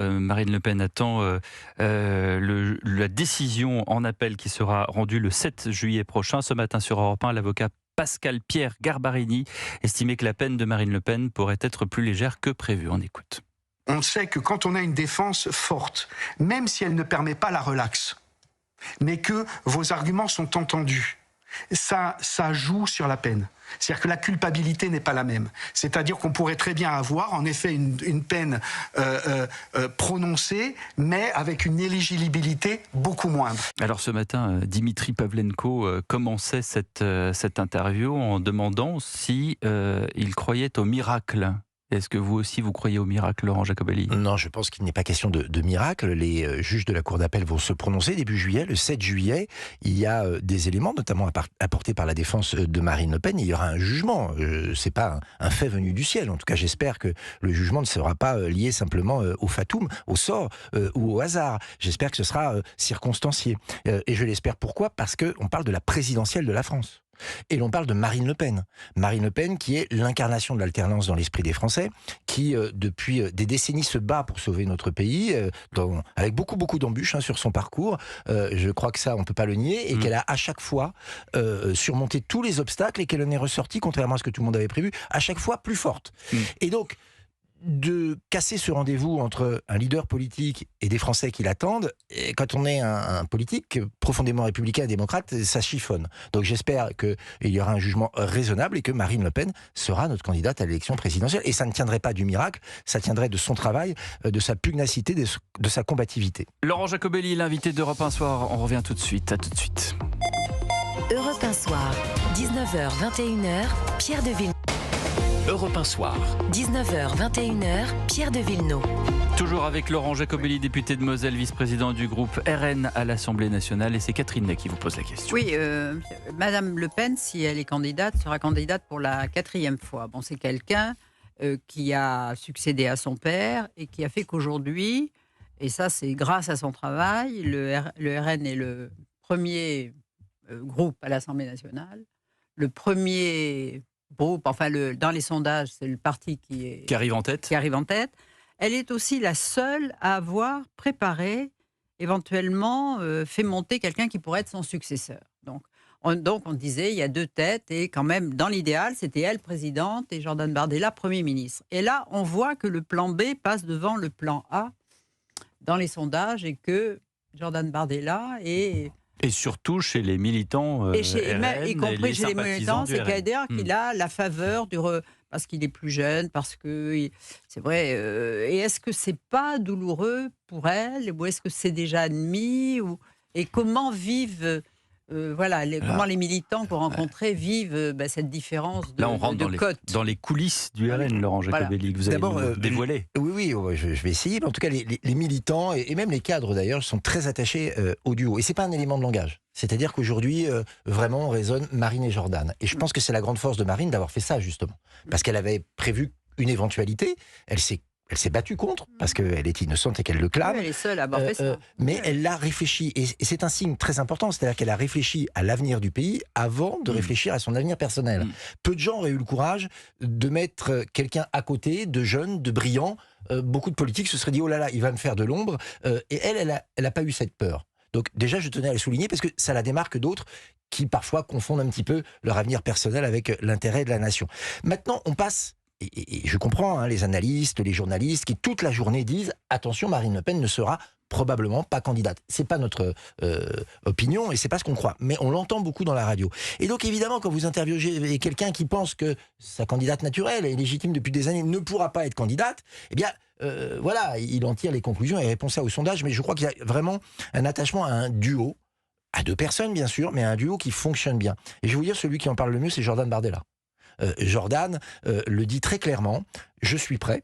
Marine Le Pen attend la décision en appel qui sera rendue le 7 juillet prochain. Ce matin sur Europe 1, l'avocat Pascal Pierre Garbarini estimait que la peine de Marine Le Pen pourrait être plus légère que prévu. On écoute. On sait que quand on a une défense forte, même si elle ne permet pas la relaxe, mais que vos arguments sont entendus, ça joue sur la peine. C'est-à-dire que la culpabilité n'est pas la même. C'est-à-dire qu'on pourrait très bien avoir, en effet, une peine prononcée, mais avec une éligibilité beaucoup moindre. Alors ce matin, Dimitri Pavlenko commençait cette interview en demandant si il croyait au miracle. Est-ce que vous aussi, vous croyez au miracle, Laurent Jacobelli ? Non, je pense qu'il n'est pas question de miracle. Les juges de la Cour d'appel vont se prononcer début juillet, le 7 juillet. Il y a des éléments, notamment apportés par la défense de Marine Le Pen. Il y aura un jugement. C'est pas un fait venu du ciel. En tout cas, j'espère que le jugement ne sera pas lié simplement au fatum, au sort ou au hasard. J'espère que ce sera circonstancié. Et je l'espère pourquoi ? Parce qu'on parle de la présidentielle de la France. Et l'on parle de Marine Le Pen. Marine Le Pen qui est l'incarnation de l'alternance dans l'esprit des Français, qui depuis des décennies se bat pour sauver notre pays, avec beaucoup d'embûches sur son parcours. Je crois que ça, on ne peut pas le nier, et qu'elle a à chaque fois surmonté tous les obstacles et qu'elle en est ressortie, contrairement à ce que tout le monde avait prévu, à chaque fois plus forte. Et donc, de casser ce rendez-vous entre un leader politique et des Français qui l'attendent, et quand on est un politique profondément républicain et démocrate, ça chiffonne. Donc j'espère qu'il y aura un jugement raisonnable et que Marine Le Pen sera notre candidate à l'élection présidentielle. Et ça ne tiendrait pas du miracle, ça tiendrait de son travail, de sa pugnacité, de sa combativité. Laurent Jacobelli, l'invité d'Europe 1 Soir. On revient tout de suite. À tout de suite. Europe 1 Soir, 19h-21h, Pierre de Villeneuve. Europe 1 Soir. 19h, 21h, Pierre de Villeneuve. Toujours avec Laurent Jacobelli, député de Moselle, vice-président du groupe RN à l'Assemblée nationale. Et c'est Catherine Ney qui vous pose la question. Oui, Madame Le Pen, si elle est candidate, sera candidate pour la 4e fois. Bon, c'est quelqu'un qui a succédé à son père et qui a fait qu'aujourd'hui, et ça c'est grâce à son travail, le RN est le premier groupe à l'Assemblée nationale, le premier groupe, dans les sondages, c'est le parti qui arrive en tête. Elle est aussi la seule à avoir préparé, éventuellement, fait monter quelqu'un qui pourrait être son successeur. Donc on disait, il y a deux têtes, et quand même, dans l'idéal, c'était elle présidente et Jordan Bardella Premier ministre. Et là, on voit que le plan B passe devant le plan A dans les sondages, et que Jordan Bardella est... Et surtout chez les militants y compris chez les militants, c'est qu'il a la faveur parce qu'il est plus jeune, parce que c'est vrai. Et est-ce que c'est pas douloureux pour elle, ou est-ce que c'est déjà admis, et comment vivent comment les militants qu'on rencontrait vivent cette différence de Là, on rentre dans les coulisses du RN, Laurent Jacobelli, que vous avez dévoilé. Oui, je vais essayer. Mais en tout cas, les militants, et même les cadres d'ailleurs, sont très attachés au duo. Et c'est pas un élément de langage. C'est-à-dire qu'aujourd'hui, vraiment, on raisonne Marine et Jordan. Et je pense que c'est la grande force de Marine d'avoir fait ça, justement. Parce qu'elle avait prévu une éventualité. Elle s'est battue contre, parce qu'elle est innocente et qu'elle le clame. Elle est seule à avoir fait ça. Mais elle l'a réfléchi. Et c'est un signe très important. C'est-à-dire qu'elle a réfléchi à l'avenir du pays avant de réfléchir à son avenir personnel. Peu de gens auraient eu le courage de mettre quelqu'un à côté, de jeune, de brillant. Beaucoup de politiques se seraient dit, oh là là, il va me faire de l'ombre. Et elle n'a pas eu cette peur. Donc déjà, je tenais à le souligner, parce que ça la démarque d'autres qui parfois confondent un petit peu leur avenir personnel avec l'intérêt de la nation. Maintenant, on passe... Et je comprends les analystes, les journalistes qui toute la journée disent « Attention, Marine Le Pen ne sera probablement pas candidate ». C'est pas notre opinion et c'est pas ce qu'on croit. Mais on l'entend beaucoup dans la radio. Et donc évidemment, quand vous interviewez quelqu'un qui pense que sa candidate naturelle est légitime depuis des années ne pourra pas être candidate, eh bien... il en tire les conclusions et répond ça au sondage. Mais je crois qu'il y a vraiment un attachement à un duo, à deux personnes bien sûr, mais à un duo qui fonctionne bien. Et je vais vous dire, celui qui en parle le mieux, c'est Jordan Bardella. Jordan le dit très clairement, je suis prêt,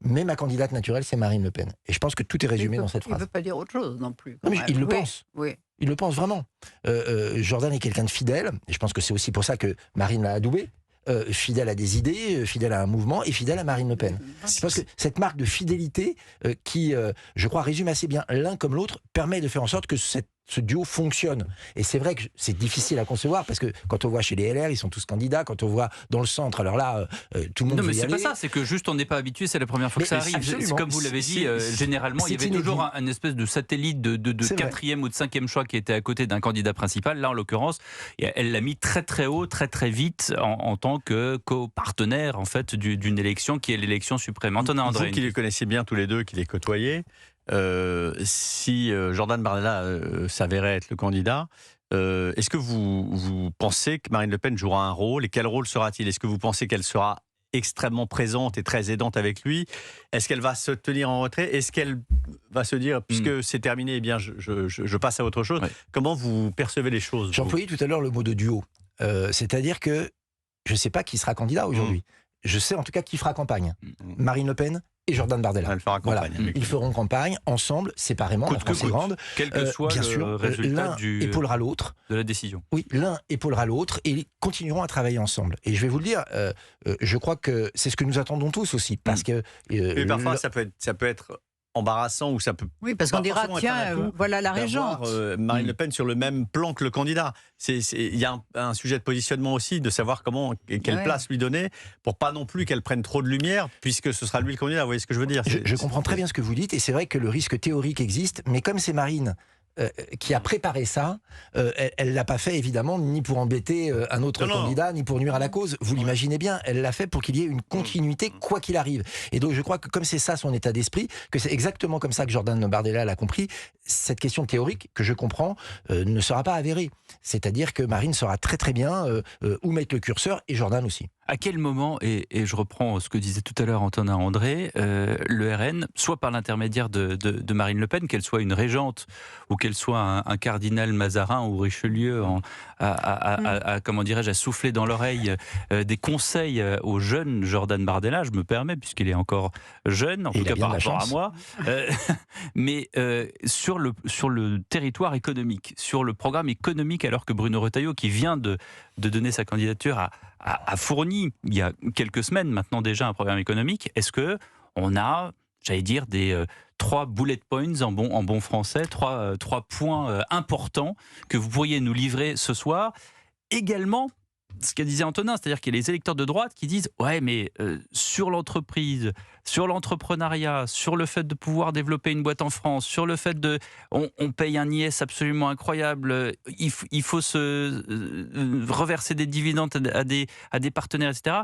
mais ma candidate naturelle, c'est Marine Le Pen. Et je pense que tout est résumé dans cette phrase. Il ne veut pas dire autre chose non plus. Non, mais il le pense. Oui. Il le pense vraiment. Jordan est quelqu'un de fidèle, et je pense que c'est aussi pour ça que Marine l'a adoubé. Fidèle à des idées, fidèle à un mouvement et fidèle à Marine Le Pen. Je pense que cette marque de fidélité qui, je crois, résume assez bien l'un comme l'autre, permet de faire en sorte que cette ce duo fonctionne. Et c'est vrai que c'est difficile à concevoir parce que quand on voit chez les LR, ils sont tous candidats. Quand on voit dans le centre, alors là, tout le monde Non, veut mais y c'est aller. pas ça, c'est que juste on n'est pas habitué, c'est la première fois que ça arrive. Absolument. Comme vous l'avez dit, généralement, il y avait toujours un espèce de satellite de quatrième ou de cinquième choix qui était à côté d'un candidat principal. Là, en l'occurrence, elle l'a mis très très haut, très très vite, en tant que co-partenaire en fait, d'une élection qui est l'élection suprême. Antonin André. Vous qui les connaissez bien tous les deux, qui les côtoyez, si Jordan Bardella s'avérait être le candidat, est-ce que vous pensez que Marine Le Pen jouera un rôle et quel rôle sera-t-il? Est-ce que vous pensez qu'elle sera extrêmement présente et très aidante avec lui? Est-ce qu'elle va se tenir en retrait? Est-ce qu'elle va se dire, puisque c'est terminé, eh bien je passe à autre chose? Ouais. Comment vous percevez les choses? J'ai employé tout à l'heure le mot de duo. C'est-à-dire que je ne sais pas qui sera candidat aujourd'hui. Je sais en tout cas qui fera campagne. Marine Le Pen et Jordan Bardella. Elle fera campagne. Voilà. Ils feront campagne ensemble, séparément, la France est grande. Quel que soit bien le sûr, résultat l'un épaulera l'autre. De la décision. Oui, l'un épaulera l'autre et ils continueront à travailler ensemble. Et je vais vous le dire, je crois que c'est ce que nous attendons tous aussi. Parce que... mais parfois, ça peut être embarrassant ou ça peut. Oui, parce qu'on dira, tiens, voilà la régente. Marine Le Pen sur le même plan que le candidat. Il y a un sujet de positionnement aussi, de savoir quelle place lui donner, pour pas non plus qu'elle prenne trop de lumière, puisque ce sera lui le candidat. Vous voyez ce que je veux dire? Je comprends très bien ce que vous dites, et c'est vrai que le risque théorique existe, mais comme c'est Marine qui a préparé ça, elle l'a pas fait évidemment ni pour embêter un autre candidat, ni pour nuire à la cause. Vous l'imaginez bien, elle l'a fait pour qu'il y ait une continuité quoi qu'il arrive. Et donc je crois que comme c'est ça son état d'esprit, que c'est exactement comme ça que Jordan Bardella l'a compris, cette question théorique que je comprends ne sera pas avérée. C'est-à-dire que Marine saura très très bien où mettre le curseur, et Jordan aussi. À quel moment, et je reprends ce que disait tout à l'heure Antonin André, le RN, soit par l'intermédiaire de Marine Le Pen, qu'elle soit une régente ou qu'elle soit un cardinal Mazarin ou Richelieu, comment dirais-je, à souffler dans l'oreille des conseils au jeune Jordan Bardella, je me permets, puisqu'il est encore jeune, en tout cas par rapport à moi, mais sur le territoire économique, sur le programme économique, alors que Bruno Retailleau, qui vient de donner sa candidature, a fourni, il y a quelques semaines maintenant déjà, un programme économique. Est-ce qu'on a, j'allais dire, des 3 bullet points en bon français, 3 points importants que vous pourriez nous livrer ce soir? Également, ce que disait Antonin, c'est-à-dire qu'il y a les électeurs de droite qui disent « Ouais, mais sur l'entreprise, sur l'entrepreneuriat, sur le fait de pouvoir développer une boîte en France, sur le fait de... On paye un IS absolument incroyable, il faut se reverser des dividendes à des partenaires, etc. »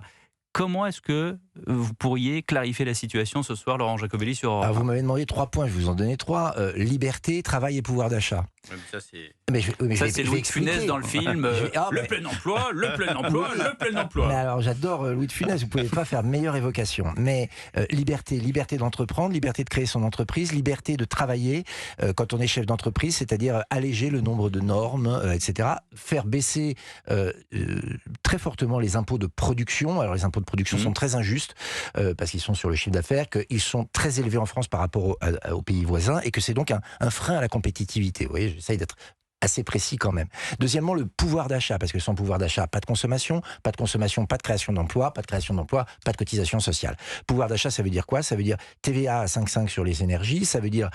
Comment est-ce que vous pourriez clarifier la situation ce soir, Laurent Jacobelli, sur Europe 1? Vous m'avez demandé 3 points, je vais vous en donner 3. Liberté, travail et pouvoir d'achat. Ça, c'est... Ça, c'est Louis de Funès dans le film. Le plein emploi, le plein emploi, le plein emploi. Mais alors, j'adore Louis de Funès, vous ne pouvez pas faire meilleure évocation. Mais liberté d'entreprendre, liberté de créer son entreprise, liberté de travailler quand on est chef d'entreprise, c'est-à-dire alléger le nombre de normes, etc. Faire baisser très fortement les impôts de production. Alors, les impôts de production sont très injustes parce qu'ils sont sur le chiffre d'affaires, qu'ils sont très élevés en France par rapport aux pays voisins et que c'est donc un frein à la compétitivité. Vous voyez, j'essaye d'être assez précis quand même. Deuxièmement, le pouvoir d'achat, parce que sans pouvoir d'achat, pas de consommation, pas de création d'emplois, pas de création d'emplois, pas de cotisation sociale. Pouvoir d'achat, ça veut dire quoi? Ça veut dire TVA à 5,5 sur les énergies, ça veut dire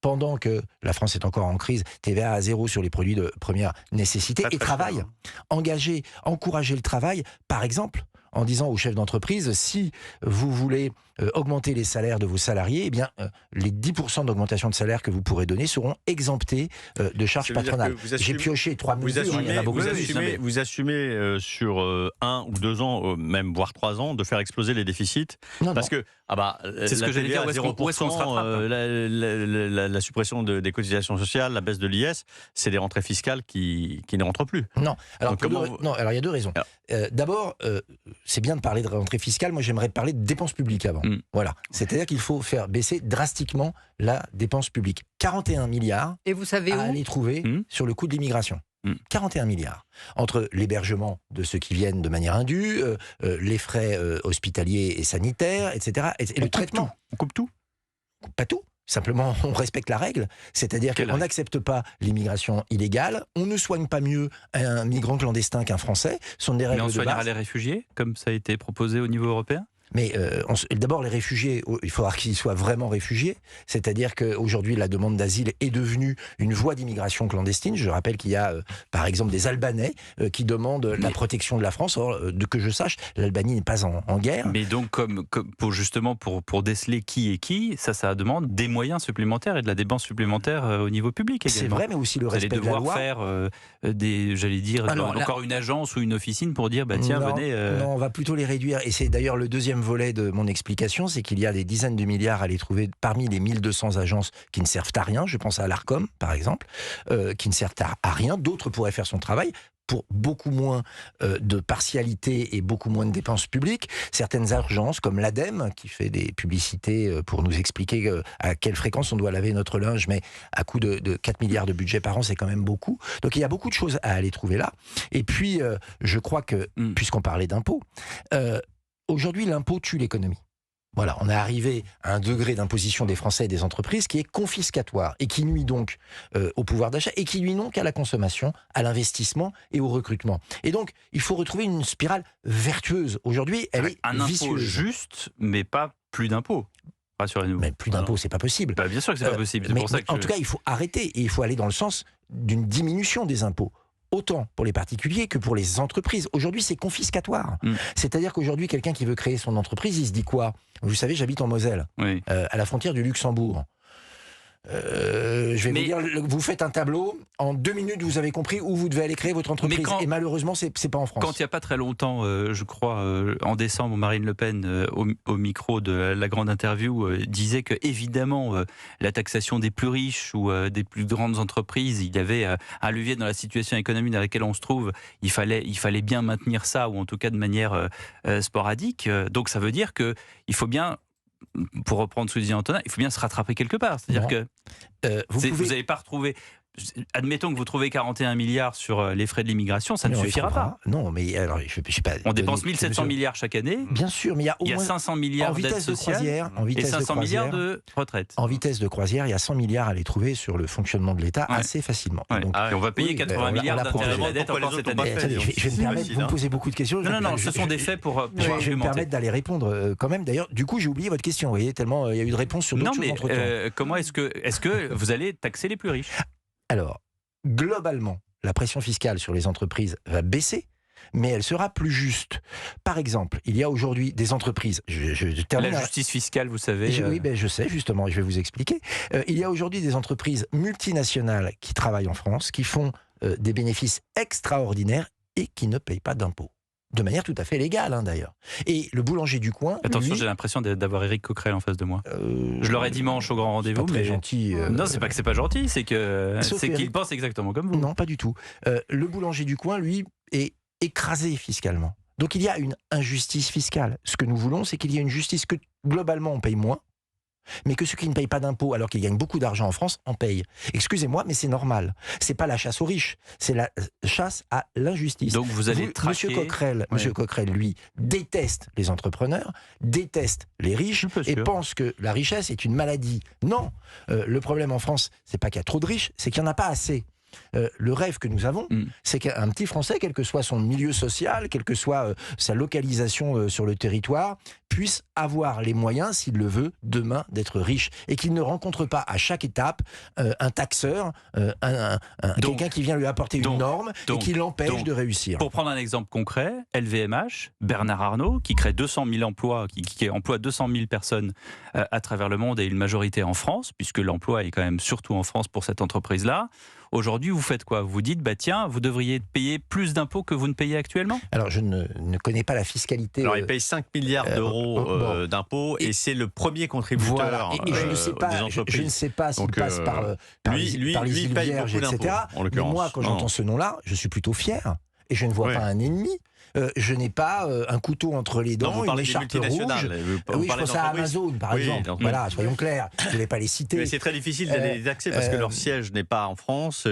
pendant que la France est encore en crise, TVA à 0 sur les produits de première nécessité, et travail. Encourager le travail, par exemple, en disant aux chefs d'entreprise, si vous voulez augmenter les salaires de vos salariés, eh bien, les 10% d'augmentation de salaire que vous pourrez donner seront exemptés de charges patronales. J'ai pioché 3 mesures, il y en a beaucoup plus. Vous assumez sur 1 ou 2 ans, même voire 3 ans, de faire exploser les déficits. Parce que c'est ce que j'allais dire, où est-ce qu'on se rattrape, la suppression des cotisations sociales, la baisse de l'IS, c'est des rentrées fiscales qui ne rentrent plus. Non, alors il y a 2 raisons. D'abord, c'est bien de parler de rentrée fiscale, moi j'aimerais parler de dépenses publiques avant. Voilà. C'est-à-dire qu'il faut faire baisser drastiquement la dépense publique. 41 milliards et vous savez à aller trouver sur le coût de l'immigration. 41 milliards. Entre l'hébergement de ceux qui viennent de manière indue, les frais hospitaliers et sanitaires, etc. Et le traitement. On coupe tout? Pas tout. Simplement, on respecte la règle, c'est-à-dire qu'on n'accepte pas l'immigration illégale, on ne soigne pas mieux un migrant clandestin qu'un Français, ce sont des règles de base. Mais on soignera les réfugiés, comme ça a été proposé au niveau européen? Mais d'abord, les réfugiés, il faudra qu'ils soient vraiment réfugiés. C'est-à-dire qu'aujourd'hui, la demande d'asile est devenue une voie d'immigration clandestine. Je rappelle qu'il y a, par exemple, des Albanais qui demandent la protection de la France. Or, que je sache, l'Albanie n'est pas en guerre. Mais donc, comme pour déceler qui est qui, ça demande des moyens supplémentaires et de la dépense supplémentaire au niveau public également. C'est vrai, mais aussi le respect de la loi. Vous allez devoir faire j'allais dire, encore une agence ou une officine pour dire, tiens, venez... Non, on va plutôt les réduire. Et c'est d'ailleurs le deuxième volet de mon explication, c'est qu'il y a des dizaines de milliards à les trouver parmi les 1200 agences qui ne servent à rien. Je pense à l'ARCOM, par exemple, qui ne servent à rien. D'autres pourraient faire son travail pour beaucoup moins de partialité et beaucoup moins de dépenses publiques. Certaines agences, comme l'ADEME, qui fait des publicités pour nous expliquer à quelle fréquence on doit laver notre linge, mais à coût de 4 milliards de budget par an, c'est quand même beaucoup. Donc il y a beaucoup de choses à aller trouver là. Et puis, je crois que, puisqu'on parlait d'impôts, aujourd'hui, l'impôt tue l'économie. Voilà, on est arrivé à un degré d'imposition des Français et des entreprises qui est confiscatoire et qui nuit donc au pouvoir d'achat et qui nuit donc à la consommation, à l'investissement et au recrutement. Et donc, il faut retrouver une spirale vertueuse. Aujourd'hui, elle est un vicieuse. impôt juste, mais pas plus d'impôts. Rassurez-nous. Mais plus d'impôts, c'est pas possible. Bien sûr que c'est pas possible. C'est pour ça que en tout cas, il faut arrêter et il faut aller dans le sens d'une diminution des impôts. Autant pour les particuliers que pour les entreprises. Aujourd'hui, c'est confiscatoire. C'est-à-dire qu'aujourd'hui, quelqu'un qui veut créer son entreprise, il se dit quoi ? Vous savez, j'habite en Moselle, à la frontière du Luxembourg. Je vais vous dire, vous faites un tableau, en 2 minutes vous avez compris où vous devez aller créer votre entreprise. Et malheureusement, c'est pas en France. Quand il n'y a pas très longtemps, je crois, en décembre, Marine Le Pen, au micro de la grande interview, disait que évidemment la taxation des plus riches ou des plus grandes entreprises, il y avait un levier dans la situation économique dans laquelle on se trouve. Il fallait bien maintenir ça, ou en tout cas de manière sporadique. Donc ça veut dire que il faut bien, pour reprendre ce que disait Antonin, il faut bien se rattraper quelque part. C'est-à-dire que vous n'allez pas retrouver... Admettons que vous trouvez 41 milliards sur les frais de l'immigration, ça ne suffira pas. Non, mais alors, je sais pas. On dépense 1700 milliards chaque année. Bien sûr, mais il y a 500 milliards d'aide sociale et 500 milliards de retraite. En vitesse de croisière, il y a 100 milliards à les trouver sur le fonctionnement de l'État assez facilement. Ouais. Donc, et on va payer 80 milliards d'intérêts de la dette encore cette année. Je vais me permettre, vous me posez beaucoup de questions. Non, ce sont des faits pour je vais me permettre d'aller répondre quand même. D'ailleurs, du coup, j'ai oublié votre question, vous voyez, tellement il y a eu de réponses sur d'autres choses entre-temps. Non, mais comment est-ce que vous allez taxer les plus riches ? Alors, globalement, la pression fiscale sur les entreprises va baisser, mais elle sera plus juste. Par exemple, il y a aujourd'hui des entreprises... Je termine la justice fiscale, vous savez... Oui, je sais, justement, je vais vous expliquer. Il y a aujourd'hui des entreprises multinationales qui travaillent en France, qui font des bénéfices extraordinaires et qui ne payent pas d'impôts. De manière tout à fait légale, d'ailleurs. Et le boulanger du coin... Attention, j'ai l'impression d'avoir Éric Coquerel en face de moi. Je l'aurai dimanche au grand rendez-vous. C'est pas très gentil. Non, c'est pas que c'est pas gentil, c'est qu'il pense exactement comme vous. Non, pas du tout. Le boulanger du coin, lui, est écrasé fiscalement. Donc il y a une injustice fiscale. Ce que nous voulons, c'est qu'il y ait une justice que, globalement, on paye moins, mais que ceux qui ne payent pas d'impôts, alors qu'ils gagnent beaucoup d'argent en France, en payent. Excusez-moi, mais c'est normal. C'est pas la chasse aux riches, c'est la chasse à l'injustice. Donc vous allez traquer... Monsieur Coquerel, lui, déteste les entrepreneurs, déteste les riches et pense que la richesse est une maladie. Non, le problème en France, c'est pas qu'il y a trop de riches, c'est qu'il n'y en a pas assez. Le rêve que nous avons, c'est qu'un petit Français, quel que soit son milieu social, quelle que soit sa localisation sur le territoire, puisse avoir les moyens, s'il le veut, demain d'être riche. Et qu'il ne rencontre pas à chaque étape un taxeur, quelqu'un qui vient lui apporter une norme et qui l'empêche de réussir. Pour prendre un exemple concret, LVMH, Bernard Arnault, qui crée 200 000 emplois, qui emploie 200 000 personnes à travers le monde et une majorité en France, puisque l'emploi est quand même surtout en France pour cette entreprise-là. Aujourd'hui, vous faites quoi ? Vous dites, tiens, vous devriez payer plus d'impôts que vous ne payez actuellement ? Alors, je ne connais pas la fiscalité. Alors, il paye 5 milliards d'euros d'impôts et c'est le premier contributeur voilà. Et je ne sais pas, des entreprises. Je ne sais pas s'il passe par les îles Vierges, etc. Mais moi, quand j'entends ce nom-là, je suis plutôt fier. Et je ne vois pas un ennemi. Je n'ai pas un couteau entre les dents, une écharpe rouge. Oui, je pense à Amazon, par exemple. Voilà, soyons clairs. Je ne vais pas les citer. Mais c'est très difficile d'aller les taxer parce que leur siège n'est pas en France.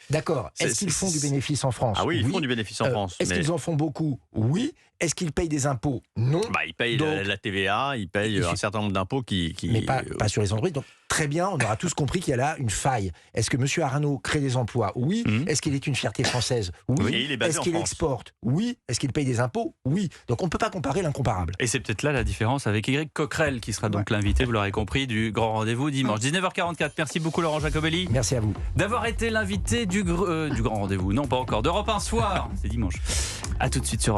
D'accord. Est-ce qu'ils font du bénéfice en France ? Ah oui, ils font du bénéfice en France. Est-ce qu'ils en font beaucoup ? Oui. Est-ce qu'ils payent des impôts ? Non. Ils payent la TVA, ils payent un certain nombre d'impôts mais pas sur les entreprises. Donc, très bien, on aura tous compris qu'il y a là une faille. Est-ce que M. Arnault crée des emplois ? Oui. Est-ce qu'il est une fierté française ? Oui. Et il est basé Est-ce qu'il en France. exporte ? Oui. Est-ce Est-ce qu'il paye des impôts? Oui. Donc on ne peut pas comparer l'incomparable. Et c'est peut-être là la différence avec Éric Coquerel, qui sera donc l'invité, vous l'aurez compris, du grand rendez-vous dimanche. 19h44, merci beaucoup Laurent Jacobelli. Merci à vous. D'avoir été l'invité du grand rendez-vous. Non, pas encore. d'Europe 1 Soir. C'est dimanche. À tout de suite sur